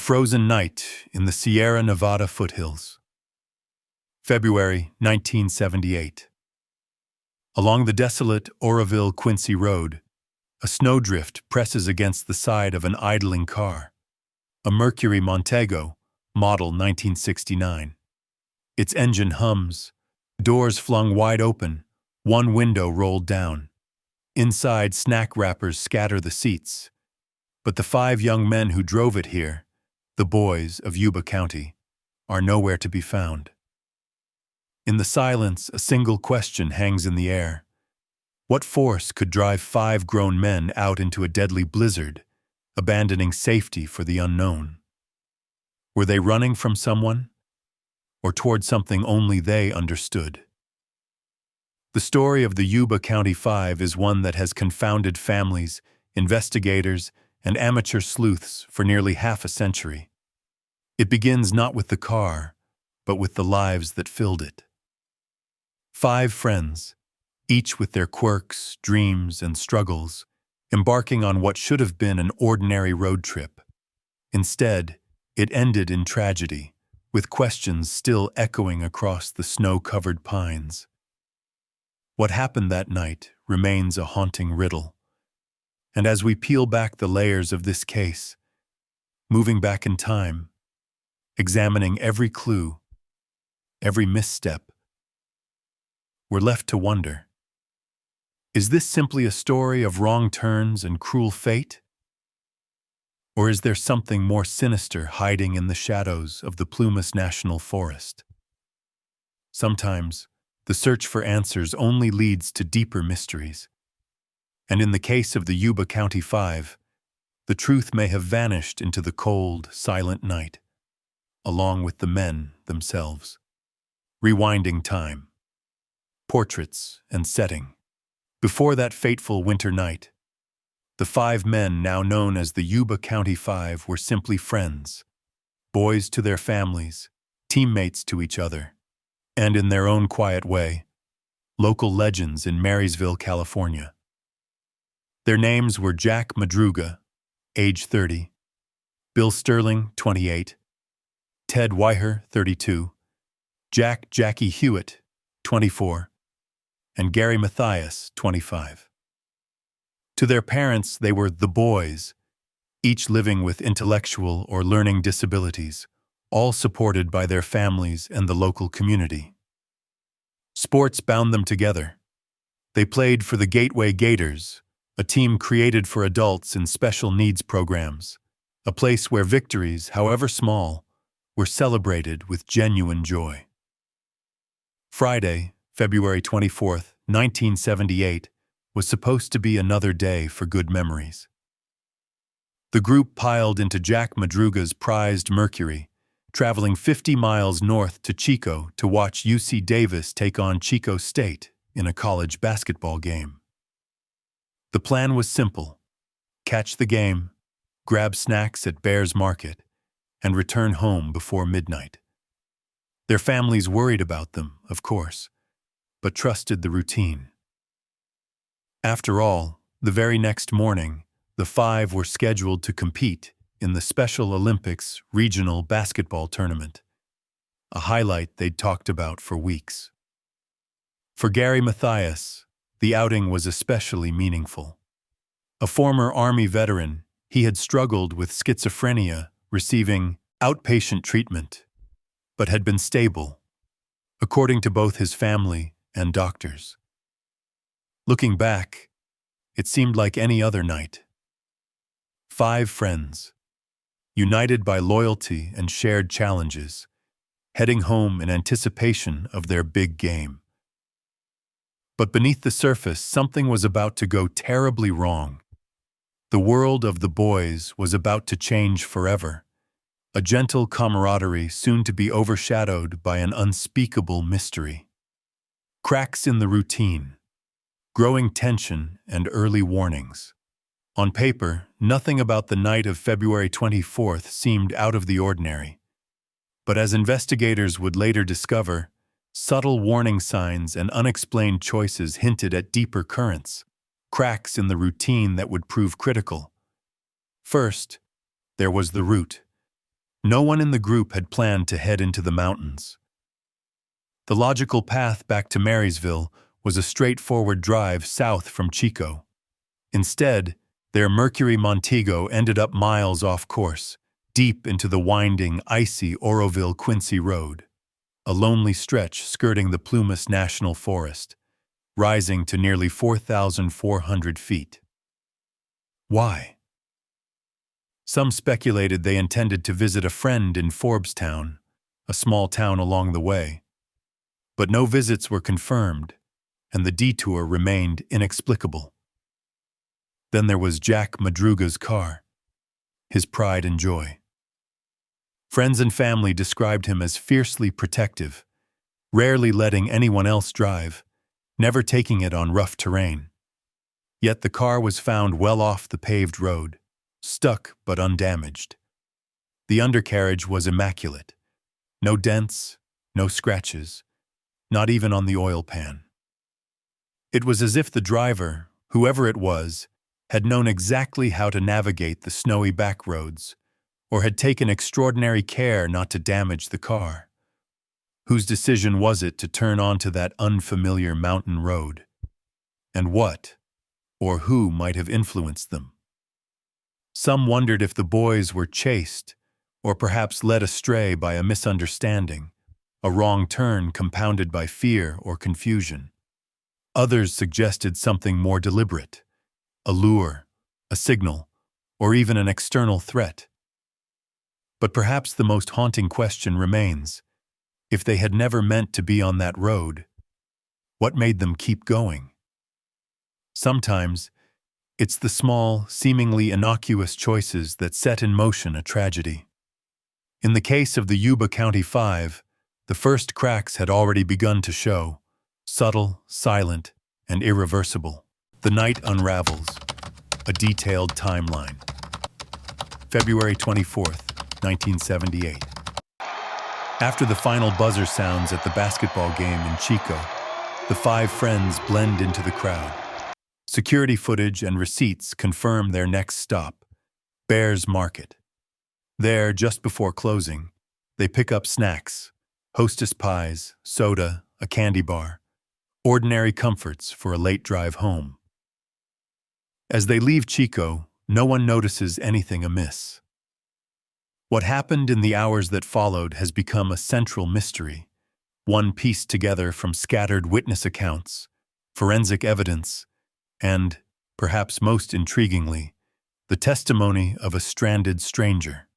A frozen night in the Sierra Nevada foothills. February 1978. Along the desolate Oroville-Quincy Road, a snowdrift presses against the side of an idling car, a Mercury Montego, model 1969. Its engine hums, doors flung wide open, one window rolled down. Inside, snack wrappers scatter the seats. But the 5 young men who drove it here, the boys of Yuba County, are nowhere to be found. In the silence, a single question hangs in the air. What force could drive 5 grown men out into a deadly blizzard, abandoning safety for the unknown? Were they running from someone, or toward something only they understood? The story of the Yuba County 5 is one that has confounded families, investigators, and amateur sleuths for nearly half a century. It begins not with the car, but with the lives that filled it. 5 friends, each with their quirks, dreams, and struggles, embarking on what should have been an ordinary road trip. Instead, it ended in tragedy, with questions still echoing across the snow-covered pines. What happened that night remains a haunting riddle. And as we peel back the layers of this case, moving back in time, examining every clue, every misstep, we're left to wonder, is this simply a story of wrong turns and cruel fate? Or is there something more sinister hiding in the shadows of the Plumas National Forest? Sometimes, the search for answers only leads to deeper mysteries. And in the case of the Yuba County 5, the truth may have vanished into the cold, silent night, along with the men themselves. Rewinding time. Portraits and setting. Before that fateful winter night, the 5 men now known as the Yuba County 5 were simply friends, boys to their families, teammates to each other, and in their own quiet way, local legends in Marysville, California. Their names were Jack Madruga, age 30, Bill Sterling, 28, Ted Weiher, 32, Jackie Hewitt, 24, and Gary Mathias, 25. To their parents, they were the boys, each living with intellectual or learning disabilities, all supported by their families and the local community. Sports bound them together. They played for the Gateway Gators, a team created for adults in special needs programs, a place where victories, however small, were celebrated with genuine joy. Friday, February 24th, 1978, was supposed to be another day for good memories. The group piled into Jack Madruga's prized Mercury, traveling 50 miles north to Chico to watch UC Davis take on Chico State in a college basketball game. The plan was simple: catch the game, grab snacks at Bears Market, and return home before midnight. Their families worried about them, of course, but trusted the routine. After all, the very next morning, the 5 were scheduled to compete in the Special Olympics regional basketball tournament, a highlight they'd talked about for weeks. For Gary Mathias, the outing was especially meaningful. A former Army veteran, he had struggled with schizophrenia, receiving outpatient treatment, but had been stable, according to both his family and doctors. Looking back, it seemed like any other night. 5 friends, united by loyalty and shared challenges, heading home in anticipation of their big game. But beneath the surface, something was about to go terribly wrong. The world of the boys was about to change forever, a gentle camaraderie soon to be overshadowed by an unspeakable mystery. Cracks in the routine, growing tension, and early warnings. On paper, nothing about the night of February 24th seemed out of the ordinary. But as investigators would later discover, subtle warning signs and unexplained choices hinted at deeper currents, cracks in the routine that would prove critical. First, there was the route, No one in the group had planned to head into the mountains. The logical path back to Marysville was a straightforward drive south from Chico. Instead, their Mercury Montego ended up miles off course, deep into the winding, icy Oroville-Quincy Road, a lonely stretch skirting the Plumas National Forest, rising to nearly 4,400 feet. Why? Some speculated they intended to visit a friend in Forbestown, a small town along the way. But no visits were confirmed, and the detour remained inexplicable. Then there was Jack Madruga's car, his pride and joy. Friends and family described him as fiercely protective, rarely letting anyone else drive, never taking it on rough terrain. Yet the car was found well off the paved road, stuck but undamaged. The undercarriage was immaculate. No dents, no scratches, not even on the oil pan. It was as if the driver, whoever it was, had known exactly how to navigate the snowy back roads, or had taken extraordinary care not to damage the car. Whose decision was it to turn onto that unfamiliar mountain road? And what, or who might have influenced them? Some wondered if the boys were chased, or perhaps led astray by a misunderstanding, a wrong turn compounded by fear or confusion. Others suggested something more deliberate, a lure, a signal, or even an external threat. But perhaps the most haunting question remains: if they had never meant to be on that road, what made them keep going? Sometimes, it's the small, seemingly innocuous choices that set in motion a tragedy. In the case of the Yuba County Five, the first cracks had already begun to show, subtle, silent, and irreversible. The night unravels, a detailed timeline. February 24th, 1978. After the final buzzer sounds at the basketball game in Chico, the five friends blend into the crowd. Security footage and receipts confirm their next stop, Bears Market. There, just before closing, they pick up snacks, Hostess pies, soda, a candy bar, ordinary comforts for a late drive home. As they leave Chico, no one notices anything amiss. What happened in the hours that followed has become a central mystery, one pieced together from scattered witness accounts, forensic evidence, and, perhaps most intriguingly, the testimony of a stranded stranger.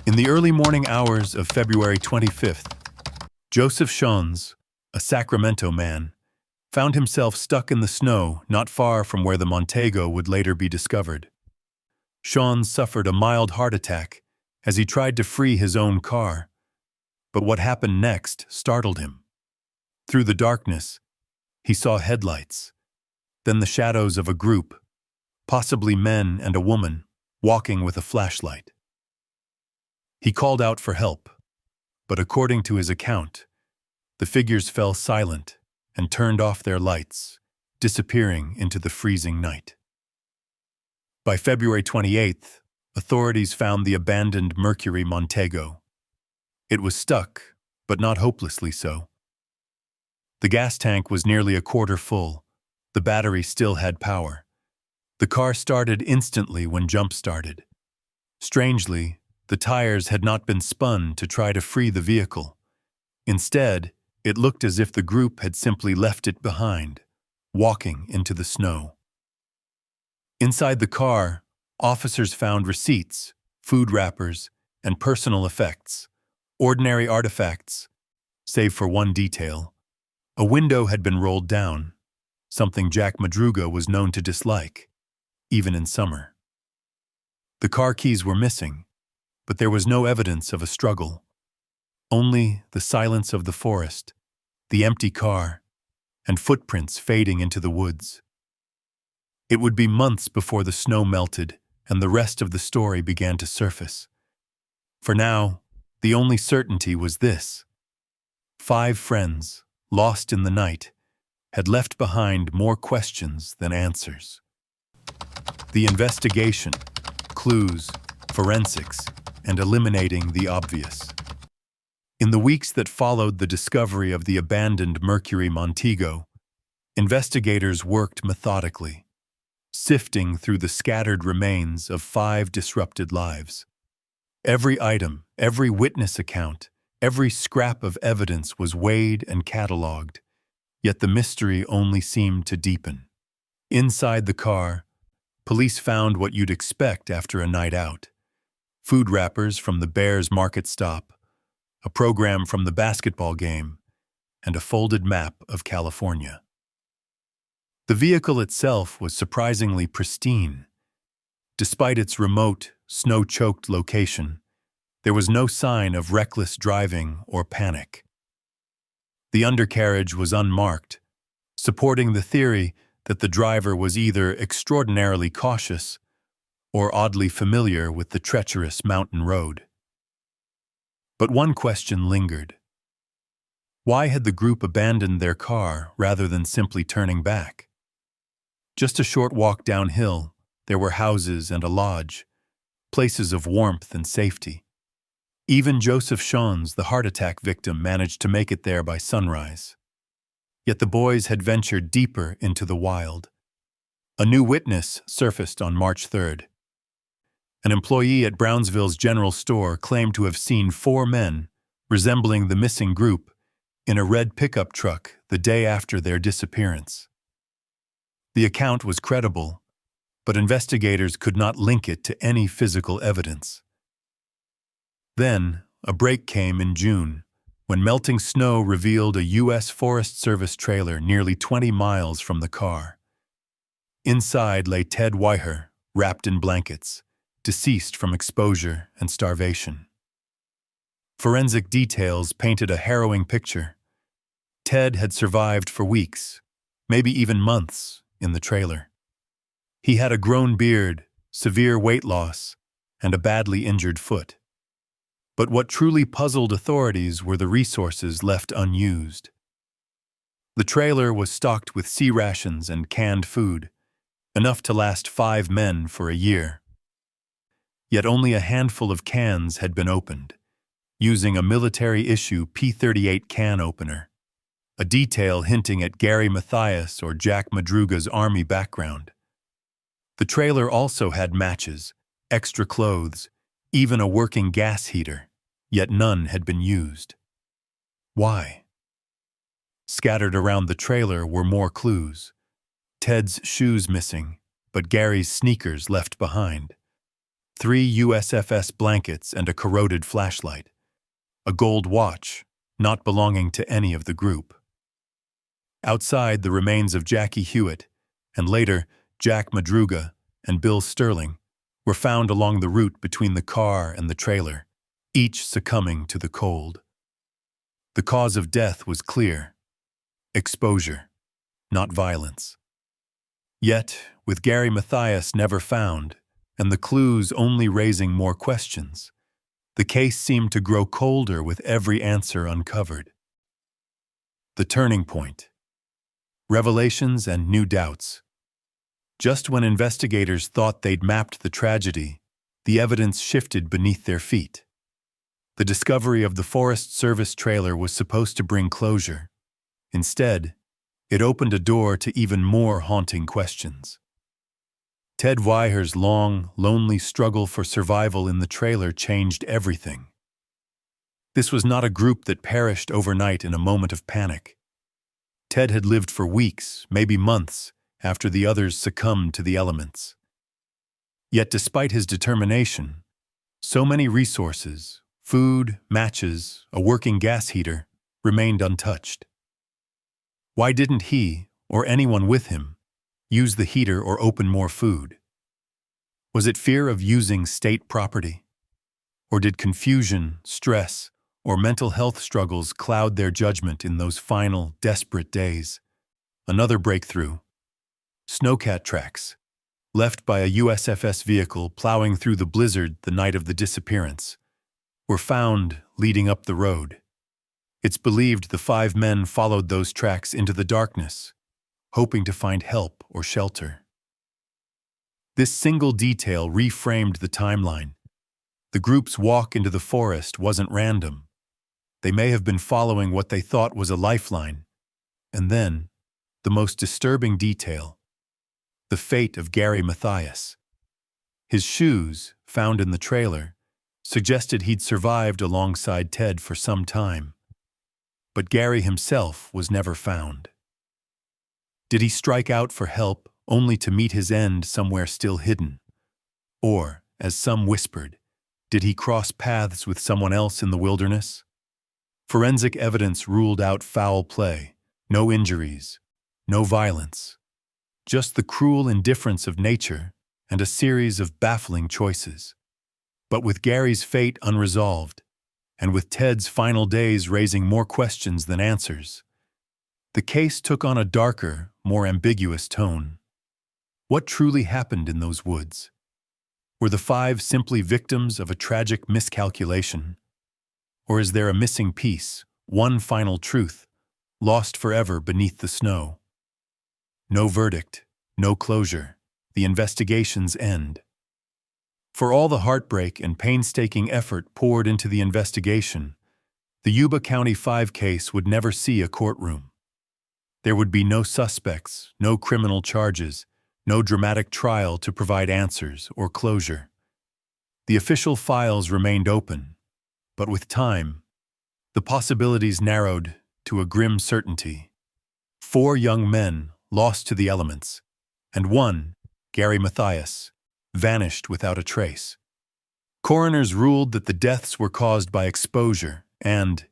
In the early morning hours of February 25th, Joseph Schoens, a Sacramento man, found himself stuck in the snow not far from where the Montego would later be discovered. Schoens suffered a mild heart attack as he tried to free his own car, but what happened next startled him. Through the darkness, he saw headlights, then the shadows of a group, possibly men and a woman, walking with a flashlight. He called out for help, but according to his account, the figures fell silent and turned off their lights, disappearing into the freezing night. By February 28th, authorities found the abandoned Mercury Montego. It was stuck, but not hopelessly so. The gas tank was nearly a quarter full. The battery still had power. The car started instantly when jump-started. Strangely, the tires had not been spun to try to free the vehicle. Instead, it looked as if the group had simply left it behind, walking into the snow. Inside the car, officers found receipts, food wrappers, and personal effects, ordinary artifacts, save for one detail. A window had been rolled down, something Jack Madruga was known to dislike, even in summer. The car keys were missing, but there was no evidence of a struggle. Only the silence of the forest, the empty car, and footprints fading into the woods. It would be months before the snow melted and the rest of the story began to surface. For now, the only certainty was this: 5 friends, lost in the night, had left behind more questions than answers. The investigation, clues, forensics, and eliminating the obvious. In the weeks that followed the discovery of the abandoned Mercury Montego, investigators worked methodically, sifting through the scattered remains of 5 disrupted lives. Every item, every witness account, every scrap of evidence was weighed and catalogued, yet the mystery only seemed to deepen. Inside the car, police found what you'd expect after a night out: food wrappers from the Bears Market stop, a program from the basketball game, and a folded map of California. The vehicle itself was surprisingly pristine. Despite its remote, snow-choked location, there was no sign of reckless driving or panic. The undercarriage was unmarked, supporting the theory that the driver was either extraordinarily cautious or oddly familiar with the treacherous mountain road. But one question lingered. Why had the group abandoned their car rather than simply turning back? Just a short walk downhill, there were houses and a lodge, places of warmth and safety. Even Joseph Shons, the heart attack victim, managed to make it there by sunrise. Yet the boys had ventured deeper into the wild. A new witness surfaced on March 3rd. An employee at Brownsville's general store claimed to have seen 4 men, resembling the missing group, in a red pickup truck the day after their disappearance. The account was credible, but investigators could not link it to any physical evidence. Then, a break came in June, when melting snow revealed a U.S. Forest Service trailer nearly 20 miles from the car. Inside lay Ted Weiher, wrapped in blankets, deceased from exposure and starvation. Forensic details painted a harrowing picture. Ted had survived for weeks, maybe even months, in the trailer. He had a grown beard, severe weight loss, and a badly injured foot. But what truly puzzled authorities were the resources left unused. The trailer was stocked with sea rations and canned food, enough to last 5 men for a year. Yet only a handful of cans had been opened, using a military-issue P-38 can opener, a detail hinting at Gary Mathias or Jack Madruga's Army background. The trailer also had matches, extra clothes, even a working gas heater, yet none had been used. Why? Scattered around the trailer were more clues. Ted's shoes missing, but Gary's sneakers left behind. 3 USFS blankets and a corroded flashlight. A gold watch, not belonging to any of the group. Outside, the remains of Jackie Hewitt, and later Jack Madruga and Bill Sterling, were found along the route between the car and the trailer, each succumbing to the cold. The cause of death was clear: exposure, not violence. Yet, with Gary Mathias never found, and the clues only raising more questions, the case seemed to grow colder with every answer uncovered. The turning point. Revelations and new doubts. Just when investigators thought they'd mapped the tragedy, the evidence shifted beneath their feet. The discovery of the Forest Service trailer was supposed to bring closure. Instead, it opened a door to even more haunting questions. Ted Weiher's long, lonely struggle for survival in the trailer changed everything. This was not a group that perished overnight in a moment of panic. Ted had lived for weeks, maybe months, after the others succumbed to the elements. Yet despite his determination, so many resources, food, matches, a working gas heater, remained untouched. Why didn't he, or anyone with him, use the heater or open more food? Was it fear of using state property? Or did confusion, stress, or mental health struggles cloud their judgment in those final, desperate days? Another breakthrough. Snowcat tracks, left by a USFS vehicle plowing through the blizzard the night of the disappearance, were found leading up the road. It's believed the 5 men followed those tracks into the darkness, hoping to find help or shelter. This single detail reframed the timeline. The group's walk into the forest wasn't random. They may have been following what they thought was a lifeline. And then, the most disturbing detail: the fate of Gary Mathias. His shoes, found in the trailer, suggested he'd survived alongside Ted for some time. But Gary himself was never found. Did he strike out for help only to meet his end somewhere still hidden? Or, as some whispered, did he cross paths with someone else in the wilderness? Forensic evidence ruled out foul play, no injuries, no violence, just the cruel indifference of nature and a series of baffling choices. But with Gary's fate unresolved, and with Ted's final days raising more questions than answers, the case took on a darker, more ambiguous tone. What truly happened in those woods? Were the five simply victims of a tragic miscalculation? Or is there a missing piece, one final truth, lost forever beneath the snow? No verdict, no closure, the investigation's end. For all the heartbreak and painstaking effort poured into the investigation, the Yuba County 5 case would never see a courtroom. There would be no suspects, no criminal charges, no dramatic trial to provide answers or closure. The official files remained open, but with time, the possibilities narrowed to a grim certainty. 4 young men lost to the elements, and one, Gary Mathias, vanished without a trace. Coroners ruled that the deaths were caused by exposure and,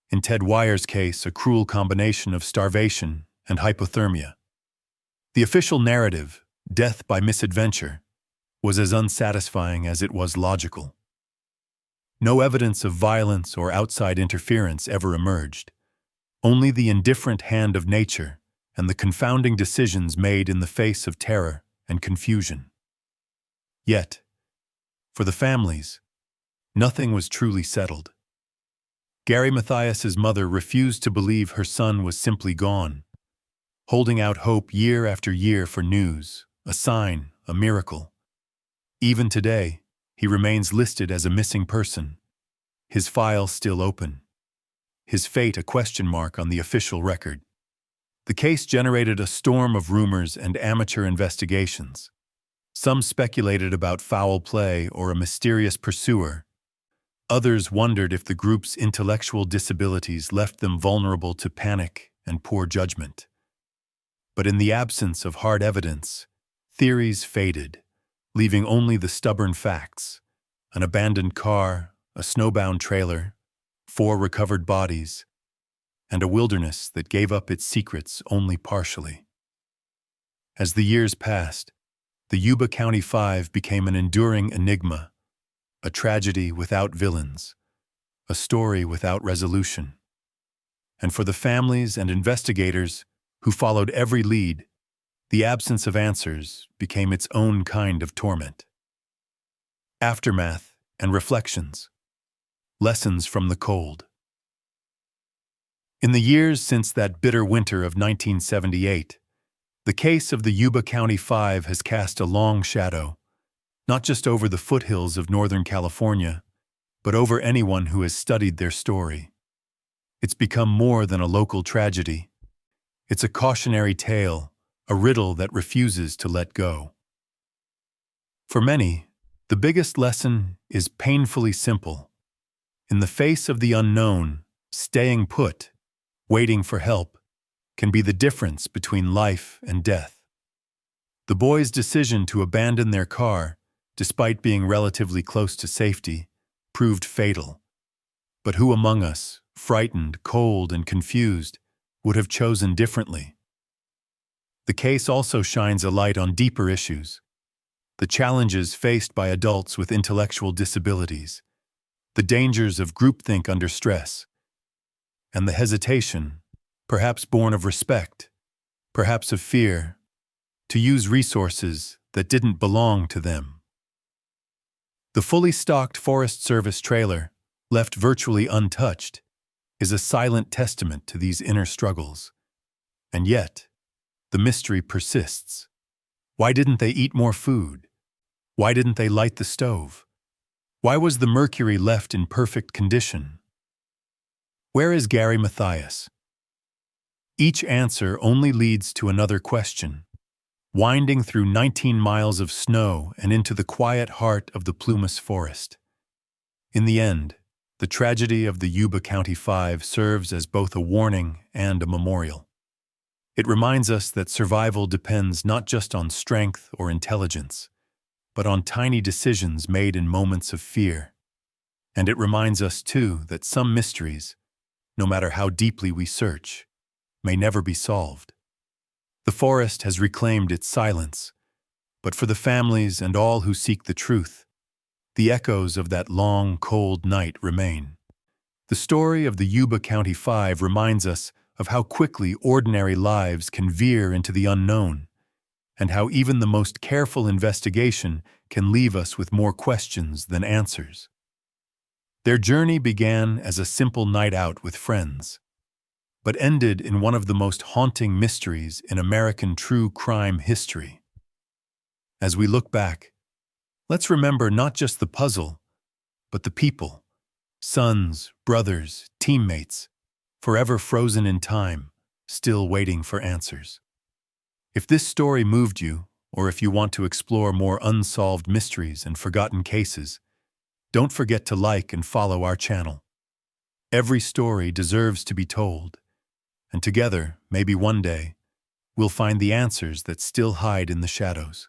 in Ted Wyer's case, a cruel combination of starvation and hypothermia. The official narrative, death by misadventure, was as unsatisfying as it was logical. No evidence of violence or outside interference ever emerged, only the indifferent hand of nature and the confounding decisions made in the face of terror and confusion. Yet, for the families, nothing was truly settled. Gary Mathias's mother refused to believe her son was simply gone, holding out hope year after year for news, a sign, a miracle. Even today, he remains listed as a missing person, his file still open, his fate a question mark on the official record. The case generated a storm of rumors and amateur investigations. Some speculated about foul play or a mysterious pursuer. Others wondered if the group's intellectual disabilities left them vulnerable to panic and poor judgment. But in the absence of hard evidence, theories faded, leaving only the stubborn facts: an abandoned car, a snowbound trailer, 4 recovered bodies, and a wilderness that gave up its secrets only partially. As the years passed, the Yuba County 5 became an enduring enigma, a tragedy without villains, a story without resolution. And for the families and investigators who followed every lead, the absence of answers became its own kind of torment. Aftermath and reflections. Lessons from the cold. In the years since that bitter winter of 1978, the case of the Yuba County 5 has cast a long shadow, not just over the foothills of Northern California, but over anyone who has studied their story. It's become more than a local tragedy. It's a cautionary tale, a riddle that refuses to let go. For many, the biggest lesson is painfully simple. In the face of the unknown, staying put, waiting for help, can be the difference between life and death. The boys' decision to abandon their car, despite being relatively close to safety, proved fatal. But who among us, frightened, cold, and confused, would have chosen differently? The case also shines a light on deeper issues: the challenges faced by adults with intellectual disabilities, the dangers of groupthink under stress, and the hesitation, perhaps born of respect, perhaps of fear, to use resources that didn't belong to them. The fully stocked Forest Service trailer, left virtually untouched, is a silent testament to these inner struggles. And yet, the mystery persists. Why didn't they eat more food? Why didn't they light the stove? Why was the Mercury left in perfect condition? Where is Gary Mathias? Each answer only leads to another question, winding through 19 miles of snow and into the quiet heart of the Plumas Forest. In the end, the tragedy of the Yuba County Five serves as both a warning and a memorial. It reminds us that survival depends not just on strength or intelligence, but on tiny decisions made in moments of fear. And it reminds us, too, that some mysteries, no matter how deeply we search, may never be solved. The forest has reclaimed its silence, but for the families and all who seek the truth, the echoes of that long, cold night remain. The story of the Yuba County Five reminds us of how quickly ordinary lives can veer into the unknown, and how even the most careful investigation can leave us with more questions than answers. Their journey began as a simple night out with friends, but ended in one of the most haunting mysteries in American true crime history. As we look back, let's remember not just the puzzle, but the people, sons, brothers, teammates, forever frozen in time, still waiting for answers. If this story moved you, or if you want to explore more unsolved mysteries and forgotten cases, don't forget to like and follow our channel. Every story deserves to be told, and together, maybe one day, we'll find the answers that still hide in the shadows.